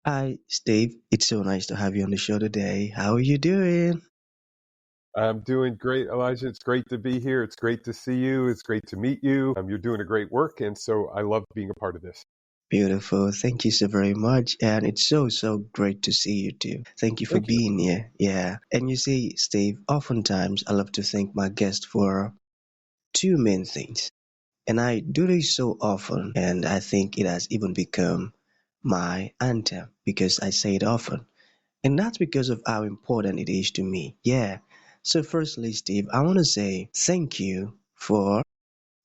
Hi, Steve. It's so nice to have you on the show today. How are you doing? I'm doing great, Elijah. It's great to be here. It's great to see you. It's great to meet you. You're doing a great work, and so I love being a part of this. Beautiful. Thank you so very much. And it's so great to see you too. Thank you for Thank you. being here. Yeah. And you see, Steve, oftentimes I love to thank my guest for two main things. And I do this so often, and I think it has even become my anthem because I say it often. And that's because of how important it is to me. Yeah. So, firstly, Steve, I want to say thank you for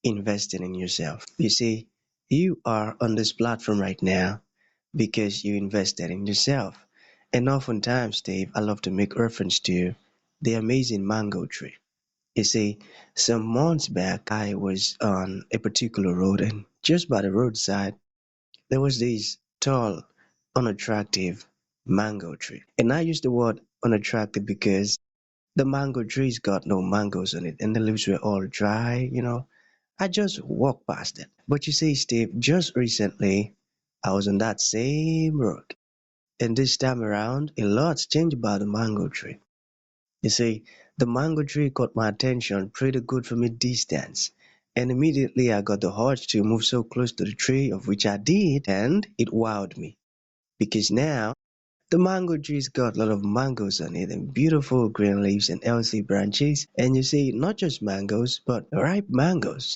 investing in yourself. You see, you are on this platform right now because you invested in yourself. And oftentimes, Dave, I love to make reference to the amazing mango tree. You see, some months back, I was on a particular road, and just by the roadside, there was this tall, unattractive mango tree. And I use the word unattractive because the mango tree's got no mangoes on it, and the leaves were all dry. I just walked past it. But you see, Steve, just recently, I was on that same road. And this time around, a lot's changed about the mango tree. You see, the mango tree caught my attention pretty good from a distance. And immediately I got the urge to move so close to the tree, of which I did, and it wowed me. Because now, the mango tree's got a lot of mangoes on it and beautiful green leaves and healthy branches. And you see, not just mangoes, but ripe mangoes.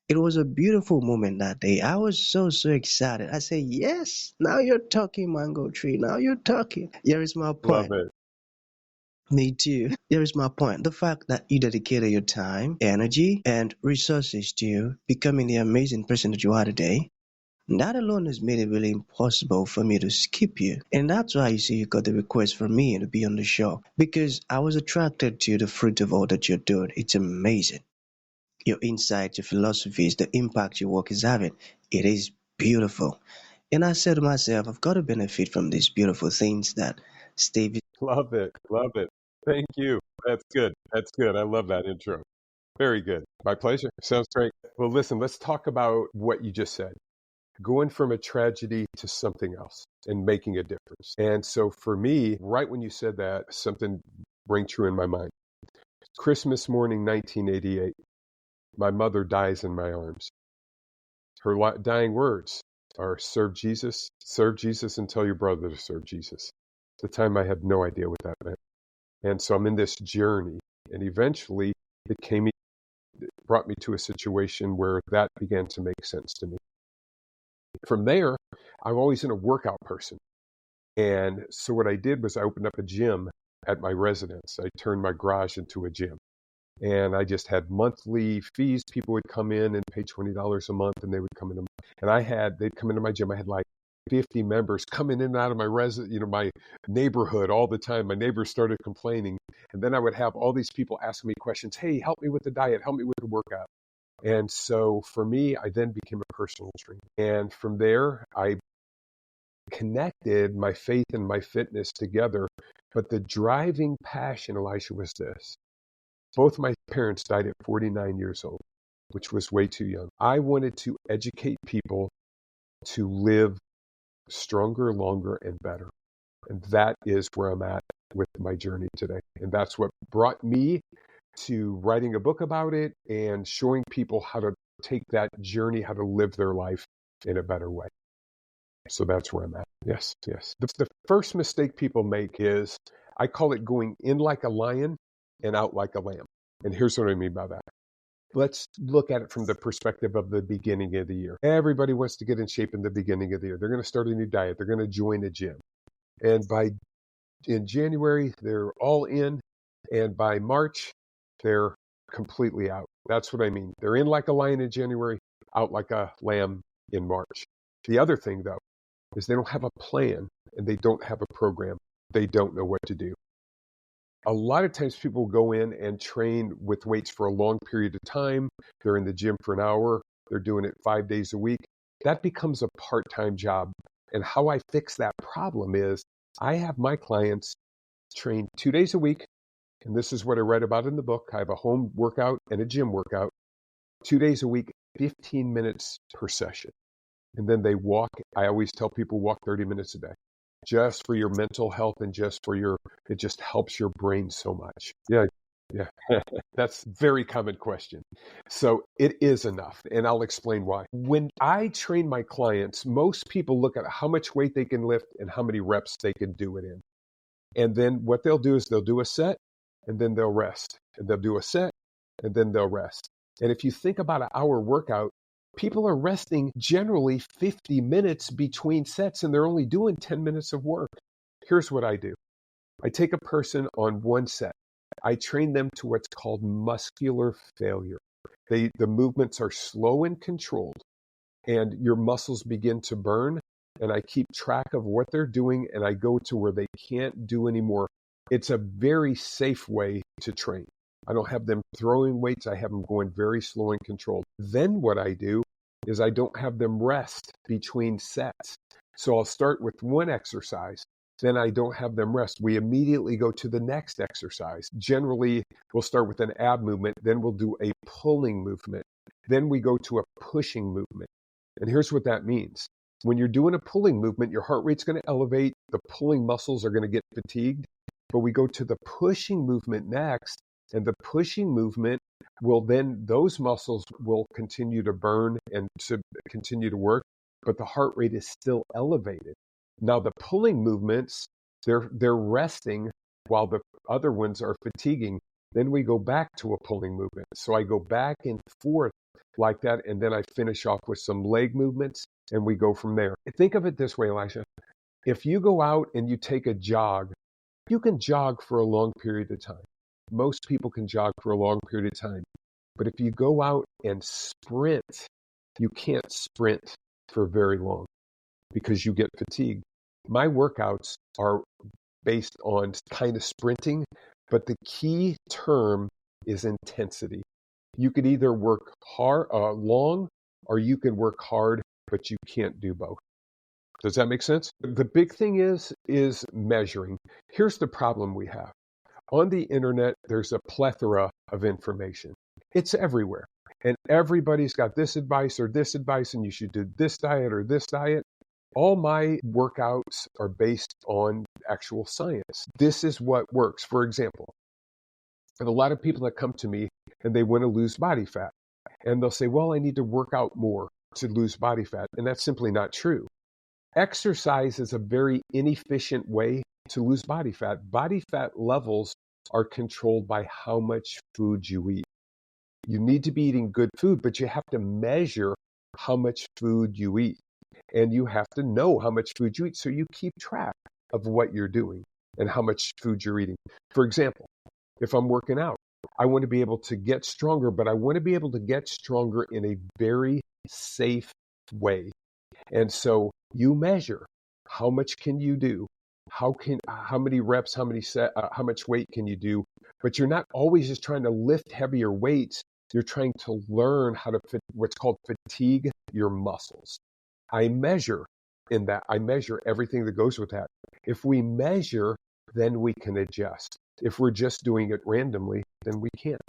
It was a beautiful moment that day. I was so excited. I said, yes, now you're talking, mango tree. Now you're talking. Here is my Love point. it. Me too. Here is my point. The fact that you dedicated your time, energy, and resources to becoming the amazing person that you are today, that alone has made it really impossible for me to skip you. And that's why you see you got the request from me to be on the show. Because I was attracted to the fruit of all that you're doing. It's amazing. Your insights, your philosophies, the impact your work is having. It is beautiful. And I said to myself, I've got to benefit from these beautiful things that Steve. Love it. Love it. Thank you. That's good. That's good. I love that intro. Very good. My pleasure. Sounds great. Well, listen, let's talk about what you just said. Going from a tragedy to something else and making a difference. And so for me, right when you said that, something rang true in my mind. Christmas morning, 1988, my mother dies in my arms. Her dying words are serve Jesus and tell your brother to serve Jesus. At the time, I had no idea what that meant. And so I'm in this journey. And eventually, it brought me to a situation where that began to make sense to me. From there, I'm always been a workout person. And so what I did was I opened up a gym at my residence. I turned my garage into a gym. And I just had monthly fees. People would come in and pay $20 a month, and they would come in. And they'd come into my gym. I had like 50 members coming in and out of my neighborhood all the time. My neighbors started complaining. And then I would have all these people asking me questions. Hey, help me with the diet. Help me with the workout. And so for me, I then became a personal trainer. And from there, I connected my faith and my fitness together. But the driving passion, Elisha, was this. Both my parents died at 49 years old, which was way too young. I wanted to educate people to live stronger, longer, and better. And that is where I'm at with my journey today. And that's what brought me to writing a book about it and showing people how to take that journey, how to live their life in a better way. So that's where I'm at. Yes, yes. The first mistake people make is, I call it going in like a lion and out like a lamb. And here's what I mean by that. Let's look at it from the perspective of the beginning of the year. Everybody wants to get in shape in the beginning of the year. They're going to start a new diet. They're going to join a gym. And in January, they're all in. And by March, they're completely out. That's what I mean. They're in like a lion in January, out like a lamb in March. The other thing, though, is they don't have a plan and they don't have a program. They don't know what to do. A lot of times people go in and train with weights for a long period of time. They're in the gym for an hour. They're doing it 5 days a week. That becomes a part-time job. And how I fix that problem is I have my clients train 2 days a week. And this is what I write about in the book. I have a home workout and a gym workout, 2 days a week, 15 minutes per session. And then they walk. I always tell people walk 30 minutes a day. just for your mental health and it just helps your brain so much. Yeah. Yeah. That's a very common question. So it is enough. And I'll explain why. When I train my clients, most people look at how much weight they can lift and how many reps they can do it in. And then what they'll do is they'll do a set and then they'll rest. And they'll do a set and then they'll rest. And if you think about an hour workout, people are resting generally 50 minutes between sets and they're only doing 10 minutes of work. Here's what I do. I take a person on one set. I train them to what's called muscular failure. The movements are slow and controlled, and your muscles begin to burn, and I keep track of what they're doing, and I go to where they can't do anymore. It's a very safe way to train. I don't have them throwing weights. I have them going very slow and controlled. Then what I do is I don't have them rest between sets. So I'll start with one exercise. Then I don't have them rest. We immediately go to the next exercise. Generally, we'll start with an ab movement. Then we'll do a pulling movement. Then we go to a pushing movement. And here's what that means. When you're doing a pulling movement, your heart rate's going to elevate. The pulling muscles are going to get fatigued. But we go to the pushing movement next. And the pushing movement will then, those muscles will continue to burn and to continue to work. But the heart rate is still elevated. Now the pulling movements, they're resting while the other ones are fatiguing. Then we go back to a pulling movement. So I go back and forth like that, and then I finish off with some leg movements, and we go from there. Think of it this way, Elisha. If you go out and you take a jog, you can jog for a long period of time. Most people can jog for a long period of time. But if you go out and sprint, you can't sprint for very long because you get fatigued. My workouts are based on kind of sprinting, but the key term is intensity. You could either work hard, long, or you could work hard, but you can't do both. Does that make sense? The big thing is measuring. Here's the problem we have. On the internet, there's a plethora of information. It's everywhere. And everybody's got this advice or this advice, and you should do this diet or this diet. All my workouts are based on actual science. This is what works. For example, and a lot of people that come to me and they want to lose body fat, and they'll say, well, I need to work out more to lose body fat. And that's simply not true. Exercise is a very inefficient way to lose body fat. Body fat levels are controlled by how much food you eat. You need to be eating good food, but you have to measure how much food you eat. And you have to know how much food you eat so you keep track of what you're doing and how much food you're eating. For example, if I'm working out, I want to be able to get stronger, but I want to be able to get stronger in a very safe way. And so you measure how much can you do, how many reps, how much weight can you do, but you're not always just trying to lift heavier weights. You're trying to learn how to what's called fatigue your muscles. I measure in that. I measure everything that goes with that. If we measure, then we can adjust. If we're just doing it randomly, then we can't.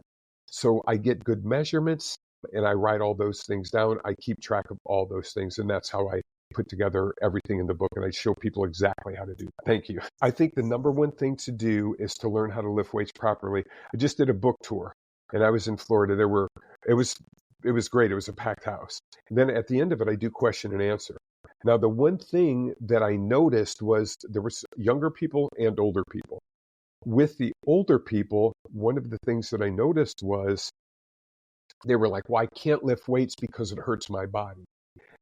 So I get good measurements and I write all those things down. I keep track of all those things. And that's how I put together everything in the book. And I show people exactly how to do that. Thank you. I think the number one thing to do is to learn how to lift weights properly. I just did a book tour and I was in Florida. It was great. It was a packed house. And then at the end of it, I do question and answer. Now, the one thing that I noticed was there was younger people and older people. With the older people, one of the things that I noticed was they were like, well, I can't lift weights because it hurts my body.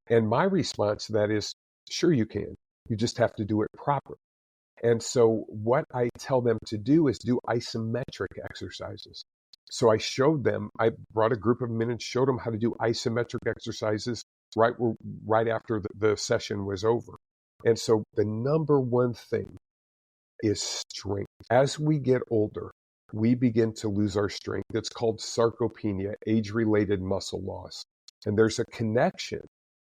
And my response to that is, sure you can. You just have to do it properly. And so what I tell them to do is do isometric exercises. So I showed them, I brought a group of them in and showed them how to do isometric exercises right after the session was over. And so the number one thing is strength. As we get older, we begin to lose our strength. It's called sarcopenia, age-related muscle loss. And there's a connection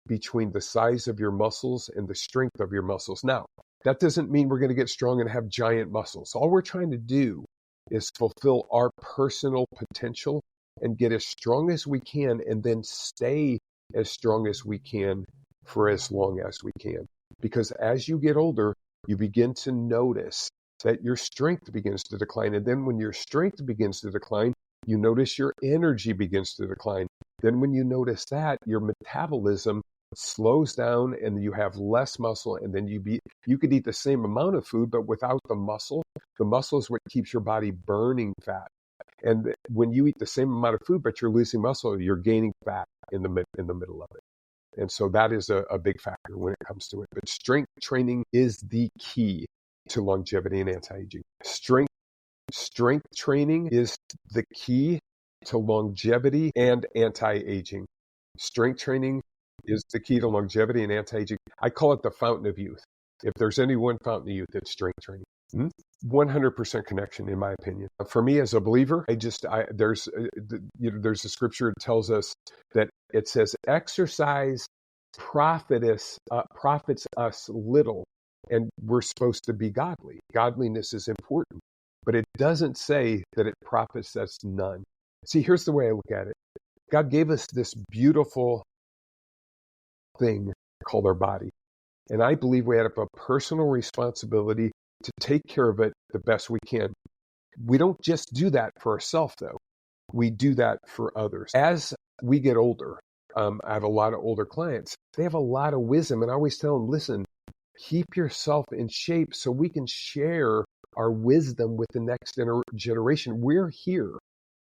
between the size of your muscles and the strength of your muscles. Now, that doesn't mean we're going to get strong and have giant muscles. All we're trying to do is fulfill our personal potential and get as strong as we can and then stay as strong as we can for as long as we can. Because as you get older, you begin to notice that your strength begins to decline. And then when your strength begins to decline, you notice your energy begins to decline. Then when you notice that, your metabolism slows down and you have less muscle. And then you could eat the same amount of food, but without the muscle. The muscle is what keeps your body burning fat. And when you eat the same amount of food, but you're losing muscle, you're gaining fat in the middle of it. And so that is a big factor when it comes to it. But strength training is the key to longevity and anti-aging. Strength training is the key to longevity and anti-aging. Strength training is the key to longevity and anti-aging. I call it the fountain of youth. If there's any one fountain of youth, it's strength training. 100% connection, in my opinion. For me as a believer, there's a scripture that tells us that it says exercise profits us little, and we're supposed to be godly. Godliness is important, but it doesn't say that it profits us none. See, here's the way I look at it. God gave us this beautiful thing called our body. And I believe we have a personal responsibility to take care of it the best we can. We don't just do that for ourselves, though. We do that for others. As we get older, I have a lot of older clients. They have a lot of wisdom. And I always tell them, listen, keep yourself in shape so we can share our wisdom with the next generation. We're here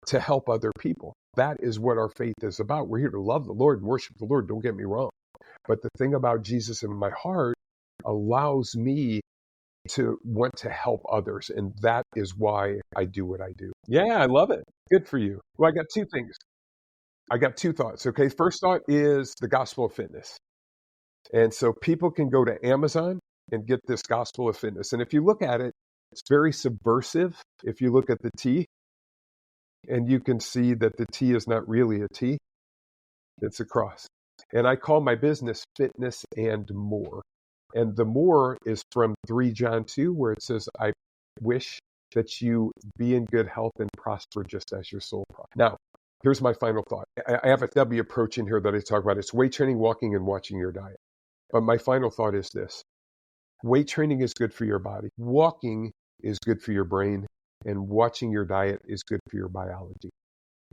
to help other people. That is what our faith is about. We're here to love the Lord and worship the Lord. Don't get me wrong. But the thing about Jesus in my heart allows me to want to help others. And that is why I do what I do. Yeah, I love it. Good for you. Well, I got two things. I got two thoughts. Okay. First thought is the gospel of fitness. And so people can go to Amazon and get this gospel of fitness. And if you look at it, it's very subversive. If you look at the T, and you can see that the T is not really a T, it's a cross. And I call my business Fitness and More. And the more is from 3 John 2, where it says, I wish that you be in good health and prosper just as your soul prospers. Now, here's my final thought. I have a W approach in here that I talk about. It's weight training, walking, and watching your diet. But my final thought is this. Weight training is good for your body. Walking is good for your brain. And watching your diet is good for your biology.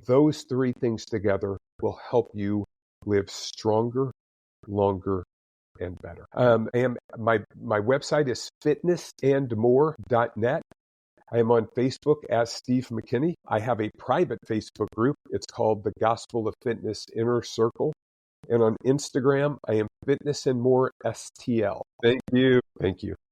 Those three things together will help you live stronger, longer, and better. And my website is fitnessandmore.net. I am on Facebook as Steve McKinney. I have a private Facebook group. It's called the Gospel of Fitness Inner Circle. And on Instagram, I am Fitness and More STL. Thank you. Thank you.